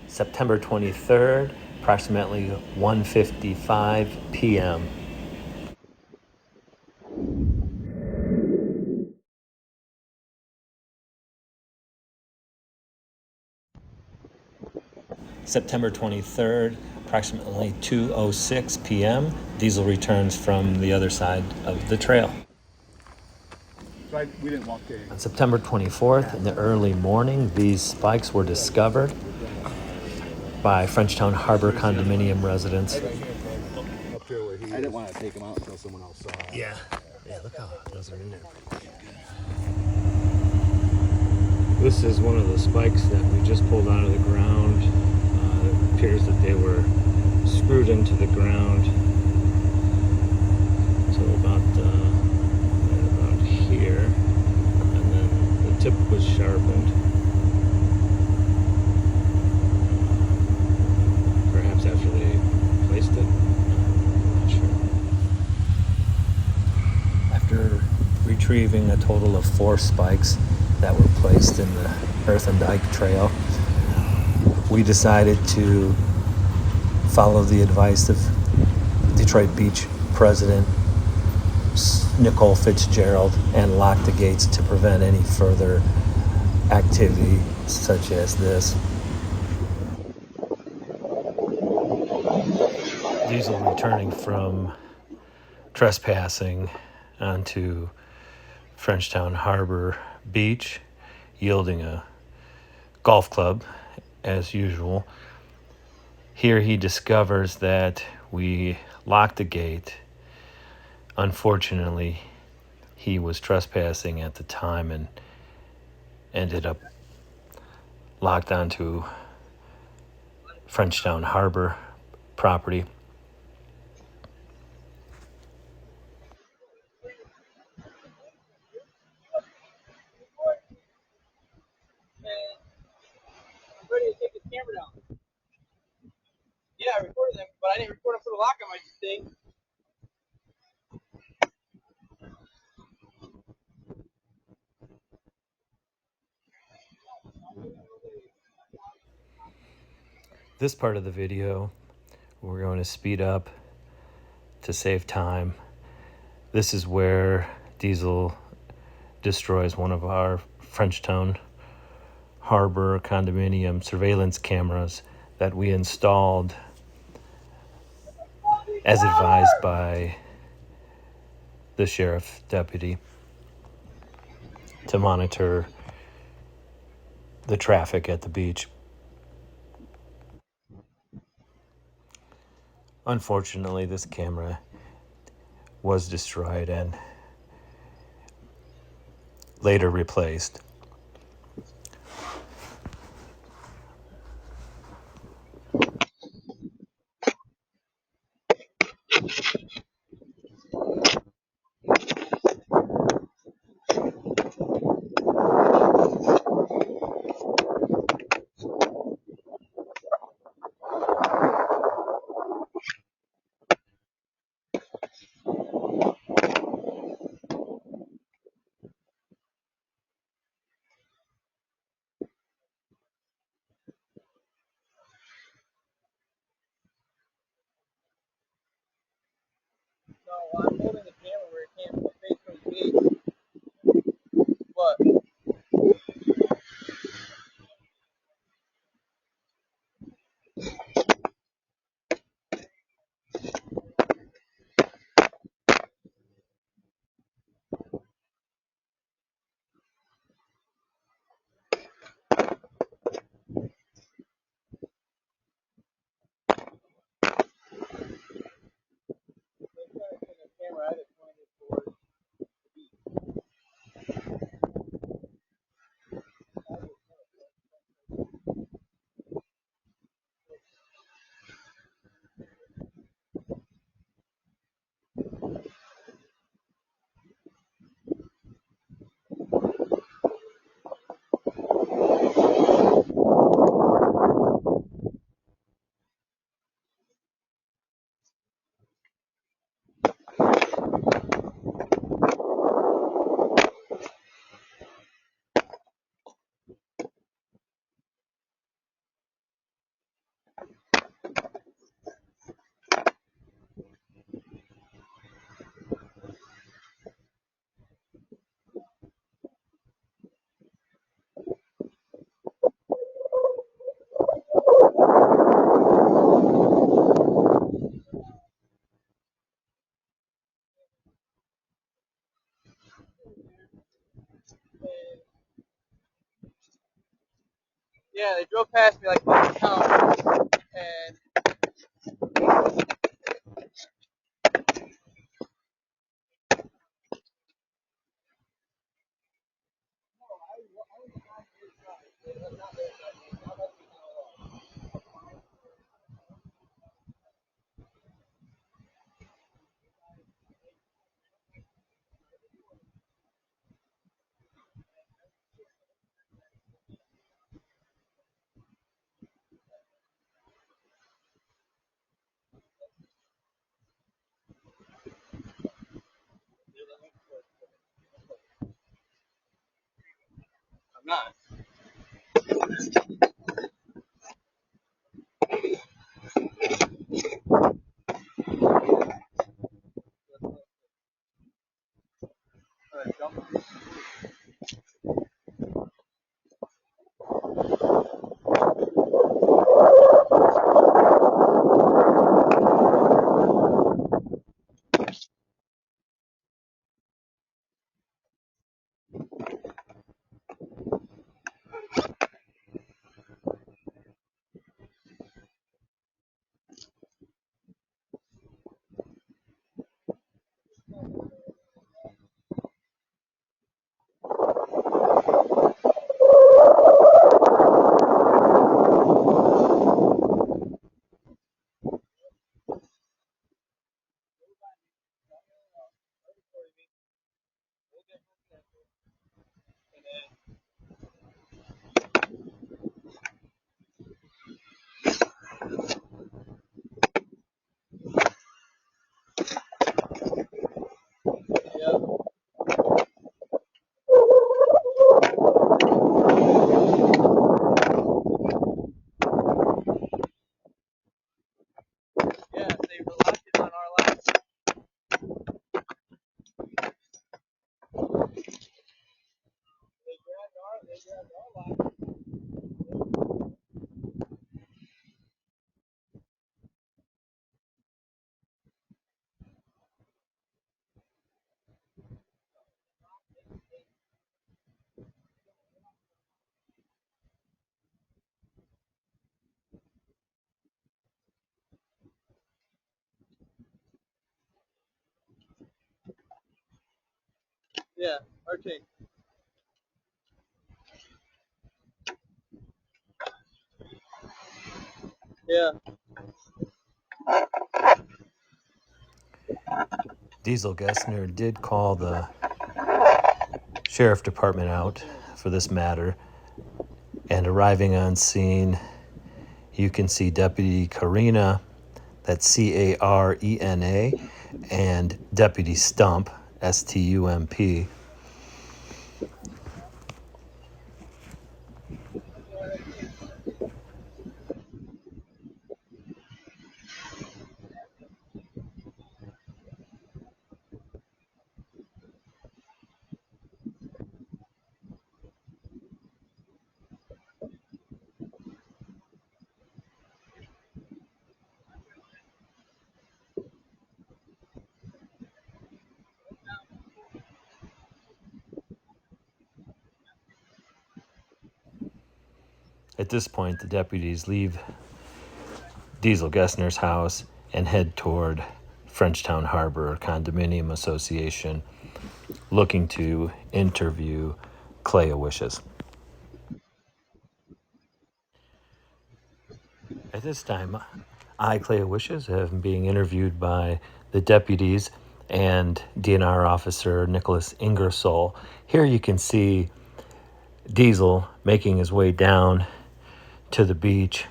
September 23rd, approximately 1:55 p.m. September 23rd, approximately 2:06 p.m., Diesel returns from the other side of the trail. We didn't walk in. On September 24th, in the early morning, these spikes were discovered by Frenchtown Harbor condominium residents. Up here where I didn't want to take them out until someone else saw it. Yeah, look how those are in there. This is one of the spikes that we just pulled out of the ground. It appears that they were screwed into the ground. So about here, and then the tip was sharpened. Perhaps after they placed it. I'm not sure. After retrieving a total of 4 spikes that were placed in the Earth and Dike Trail, we decided to follow the advice of Detroit Beach President Nicole Fitzgerald and lock the gates to prevent any further activity such as this. Diesel returning from trespassing onto Frenchtown Harbor Beach, yielding a golf club as usual. Here he discovers that we locked the gate. Unfortunately, he was trespassing at the time and ended up locked onto Frenchtown Harbor property. Ready to take the camera down. Yeah, I recorded them, but I didn't record them for the lock on my thing. This part of the video, we're going to speed up to save time. This is where Diesel destroys one of our Frenchtown Harbor condominium surveillance cameras that we installed as advised by the sheriff deputy to monitor the traffic at the beach. Unfortunately, this camera was destroyed and later replaced. No, I'm holding the camera where it can't face from the gate. But Yeah, they drove past me like Monroe County, and I'm not. Yeah, they were locking on our last. They grabbed our lock. Yeah, RT. Yeah. Diesel Gessner did call the sheriff department out for this matter, and arriving on scene, you can see Deputy Carina, that's Carena, and Deputy Stump, Stump. At this point, the deputies leave Diesel Gessner's house and head toward Frenchtown Harbor Condominium Association, looking to interview Clea Wishes. At this time, Clea Wishes, am being interviewed by the deputies and DNR officer Nicholas Ingersoll. Here you can see Diesel making his way down to the beach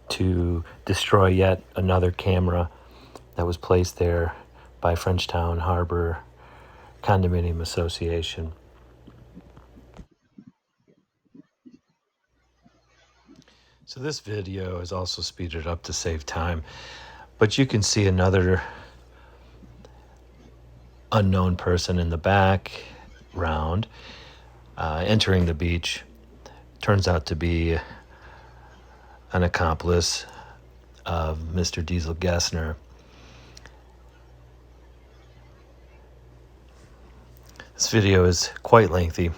to destroy yet another camera that was placed there by Frenchtown Harbor Condominium Association. So this video is also speeded up to save time, but you can see another unknown person in the background entering the beach. Turns out to be an accomplice of Mr. Diesel Gessner. This video is quite lengthy.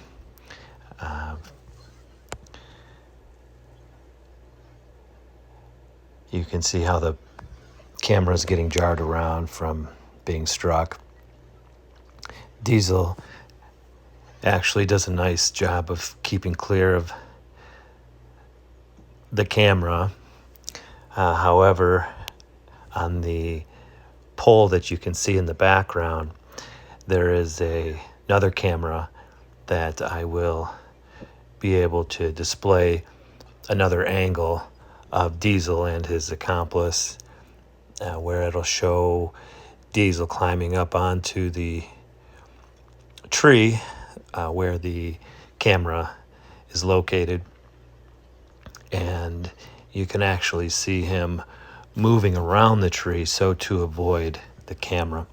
You can see how the camera is getting jarred around from being struck. Diesel actually does a nice job of keeping clear of the camera. However, on the pole that you can see in the background, there is another camera that I will be able to display another angle of Diesel and his accomplice, where it'll show Diesel climbing up onto the tree where the camera is located, and you can actually see him moving around the tree so to avoid the camera.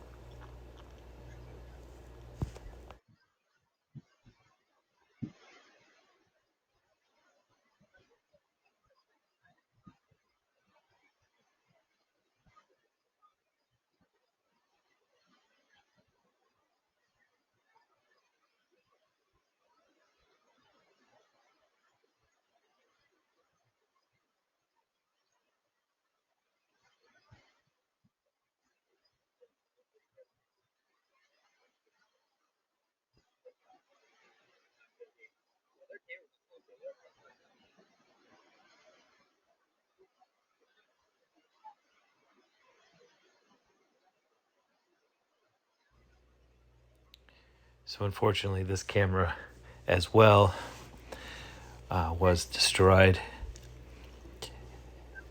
So unfortunately, this camera as well was destroyed,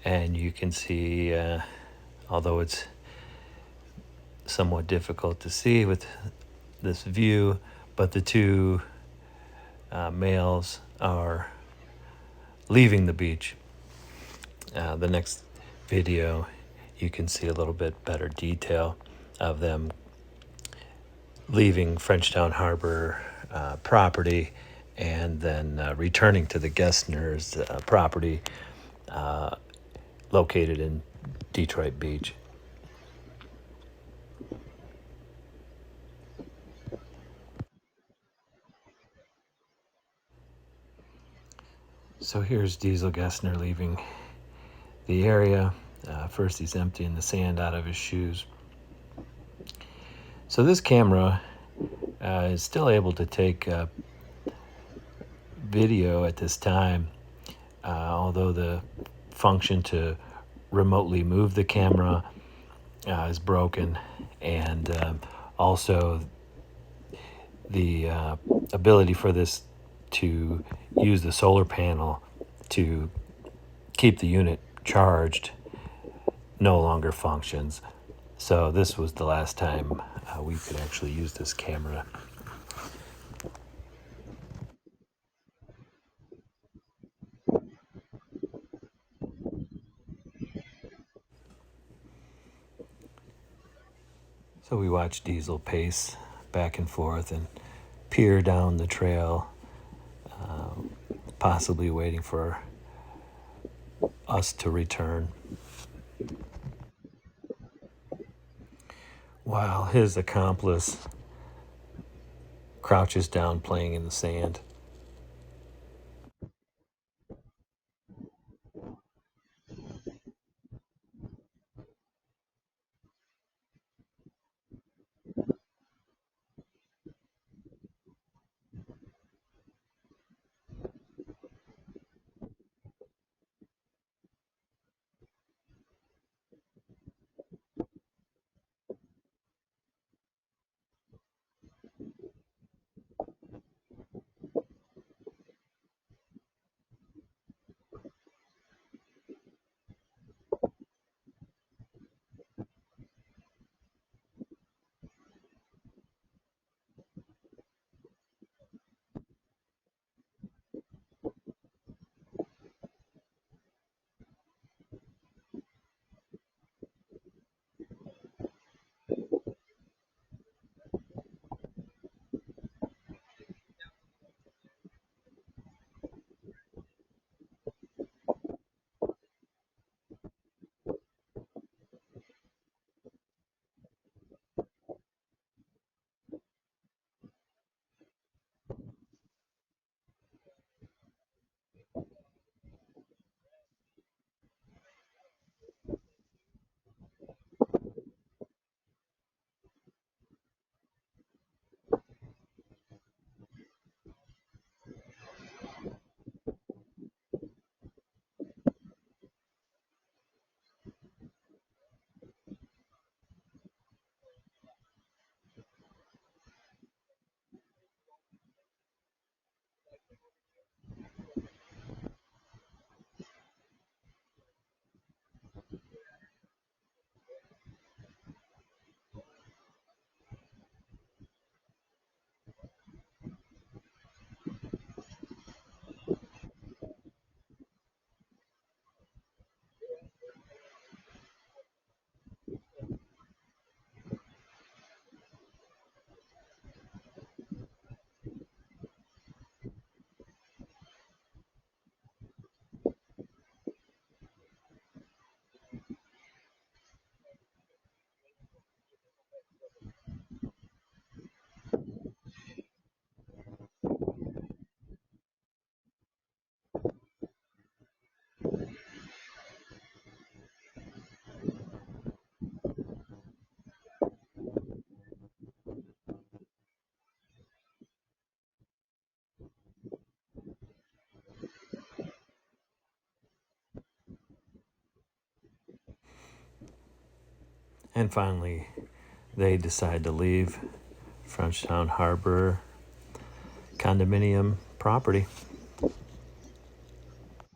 and you can see, although it's somewhat difficult to see with this view, but the two males are leaving the beach. The next video, you can see a little bit better detail of them leaving Frenchtown Harbor property and then returning to the Gessner's property located in Detroit Beach. So here's Diesel Gessner leaving the area. First, he's emptying the sand out of his shoes. So this camera is still able to take video at this time, although the function to remotely move the camera is broken, and also the ability for this to use the solar panel to keep the unit charged no longer functions. So this was the last time we could actually use this camera. So we watched Diesel pace back and forth and peer down the trail, possibly waiting for us to return, while his accomplice crouches down playing in the sand. And finally, they decide to leave Frenchtown Harbor condominium property.